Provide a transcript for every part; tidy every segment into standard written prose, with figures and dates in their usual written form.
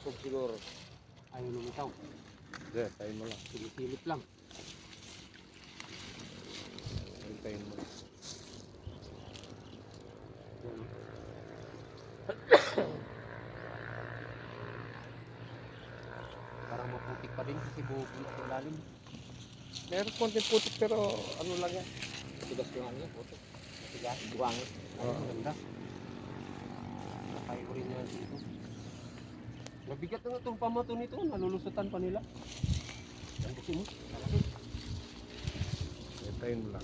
Tutok siguro. Ayaw lumitaw. Hindi, tayo mo lang. Silisilip lang. Hintayin mo lang. Yan, oh. Parang maputik pa din kasi bubulok sa lalim. Meron konti putik pero ano lang yan. Tigas yung ano, putik. Tigas, buwangit. Ay, Oo. maganda. Nakaya ko rin yan dito. Mabigat na itong pamato nito. Nalulusutan pa nila. Ang busi mo. Malaki. Hintayin mo lang.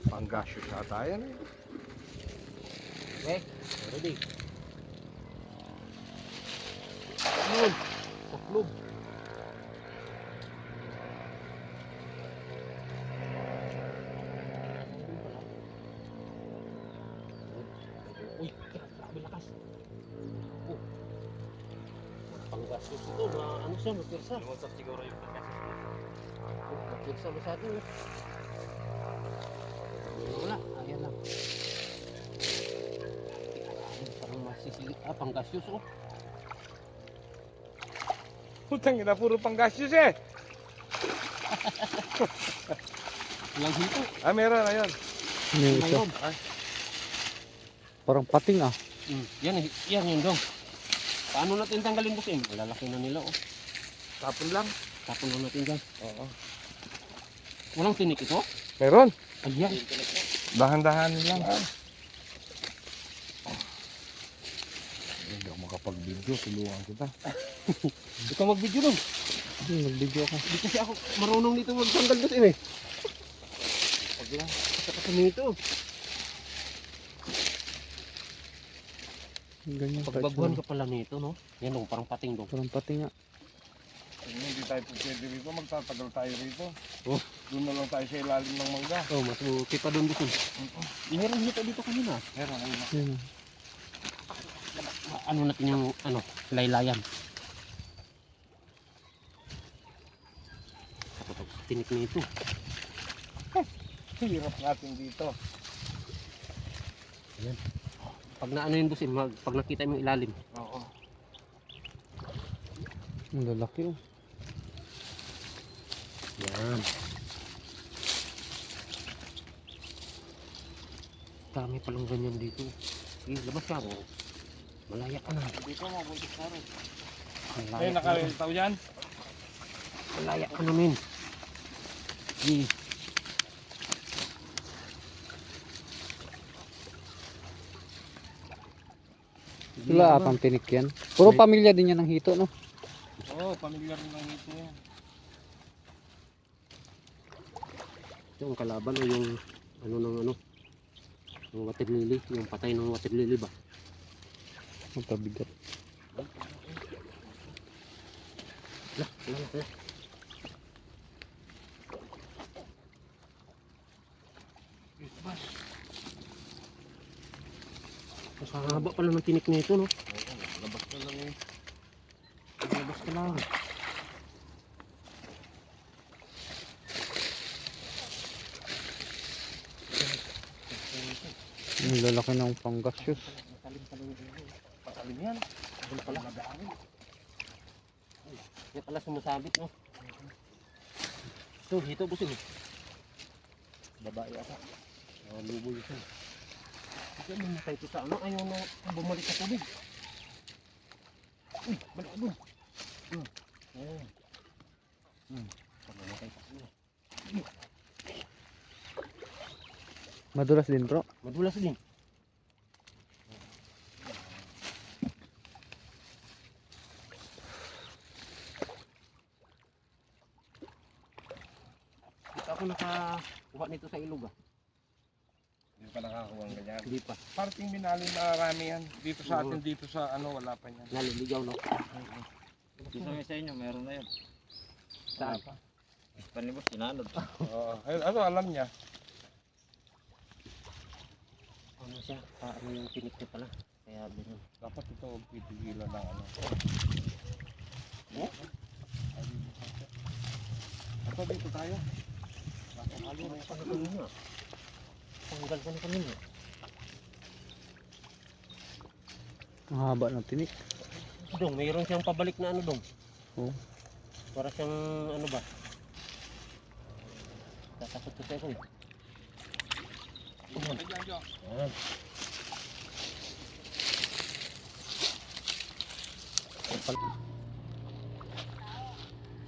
Panggasyo sa tayo na yun. Okay, ready. Taklob. Taklob. Uy, grabe lakas. Oh. Panggastos ito, ano siya, mapirsa. Lumusot siguro yung pagkakas. Mapirsa masyado. Wala, ayan lang. Parang masisili, panggastos oh. Putang ina, puro panggasyos eh. Ilang hito. Meron, ayun. Yung isa. Mayroon. Parang pating ah. Yan yun dong. Paano natin tanggalin boss? Malalaki na nila oh. Tapon lang. Tapon lang natin dyan. Oo. Walang tinik ito? Meron. Ayan. Dahan-dahan lang. Hindi ako makapag-video. Tulungan kita. Ikaw mag-video dong. Nag-video ako. Hindi kasi ako marunong nito magtanggal boss eh. Pag lang. Kasi kami nito. Ganyan. Pagbaguhan ka pala nito no? Yan dong, parang pating dong. Parang pating nga. Hindi tayo pwede rito. Magtatagal tayo rito. Oh. Doon na lang tayo sa ilalim ng mangga. Oh, mas okay pa doon boss. Meron hito dito kanina. Meron, ayun. Yan. Ano natin yung laylayan. Tinik na ito. Hirap natin dito. Pag naano yun boss, pag nakita mo yung ilalim. Oo. Ang lalaki oh. Yan. Dami palang ganyan dito. Sige, labas ka mo. Malaya ka na. Dito mo, buntis na rin. Malaya Ayun, ka na. nakalitaw yan. Malaya ka namin. Sige. Sige, Wala labas. atang tinik yan. Puro pamilya din yan ng hito no. Oo, pamilyar rin lang ito yan. Yung kalaban o yung ano ng ano. Yung water lily. Yung patay ng water lily ba? Ang pabigat. Wala. Mas haba pala ng tinik na ito, no? Oo, labas na lang eh. Labas ka lang. Ang lalaki ng panggasyos. Patalim yan. Doon pala. Yan pala sumasabit, no? So, dito busing. Babae ata. Lubo ito. Kasi mamatay ito sa ano, ayaw na bumalik sa tubig. Uy, balik doon. Ayan. Mamatay pa sila. Madulas din bro. Madulas din. Dito ako nakakuha nito sa ilog ah. Hindi pa nakakuha ng ganyan. Hindi pa. Parting binalin na marami yan. Dito sa atin, dito sa ano, wala pa yan. Naliligaw no? Gusto mo sa inyo, meron na yun. Saan? Panibos, sinanod. Oo. Ayun, ano, alam niya. Ano siya? Ano yung tinik niya pala? Kaya ganyan. Dapat ito pipigilan ng ano. Ito dito tayo. Ano na siya kanina? Tanggal ka na kanina. Ang haba ng tinik. Dong, mayroon siyang pabalik na ano dong. Oo. Para siyang ano ba? Tatakot ko sa'yo ko eh. Ayan, Jo. Ayan.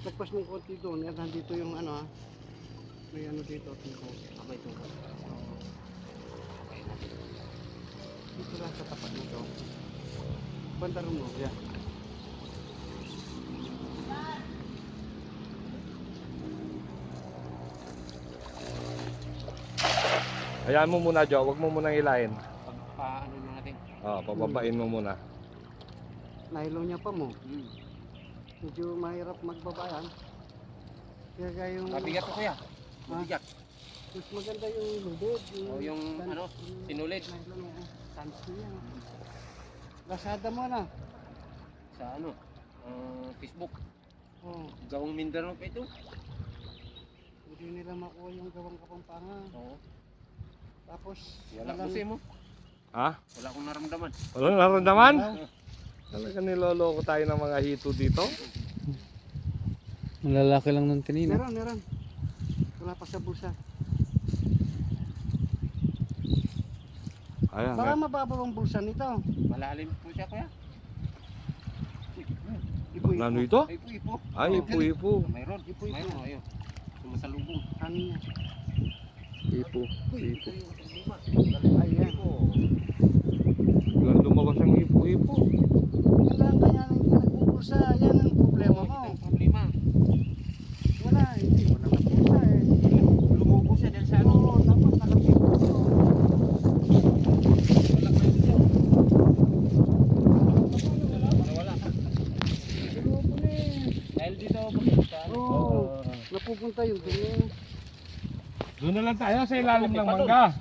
Lagpas mo konti doon, yan nandito yung ano may ano dito, tungkol. Abay tungkol. Dito lang sa tapat nito. Banda mo, yan. Hayaan mo muna, Jo. Huwag mo munang hilahin. Paano na natin? Pababain mo muna. Nylon niya pa mo. Medyo mahirap magbabayan. Kaya yung Mabigat ko kuya. Mabigat. mas maganda yung lubid. O yung ano, sinulid. Nylon niya. Sans niya. Lazada mo na. Sa ano? Facebook. Oh, Gawang Mindanao pa ito. hindi nila makuha yung gawang Kapampangan. Oo. Tapos, Wala walang- kasi mo. Ha? Wala akong naramdaman. Walang naramdaman? Wala. Talaga niloloko tayo ng mga hito dito? Ang lalaki lang nung kanina. Meron. Wala pa sa bulsa. Ayan. Baka mababaw ang bulsa nito. Malalim po siya kuya. Ipo-ipo. Ano ito? Ay, ipo. Ay, ipo-ipo. Mayroon. Ipo-ipo. Mayroon. Ayun. Sumasalubong. Ano niya? Ipo. Ipo. Ayan. Lang lumabas ang ipo-ipo. Yan lang kaya hindi nagbubulsa. Yan ang problema mo. Ang problema. Wala, hindi mo lang nabulsa eh. Lumubo siya dahil sa ano. Oo, dapat nakapito. Wala pa yun siya. Wala. Sinubo na eh. Dahil dito pupunta. Oo, napupunta yung dumi. Doon na lang tayo sa ilalim ng mangga.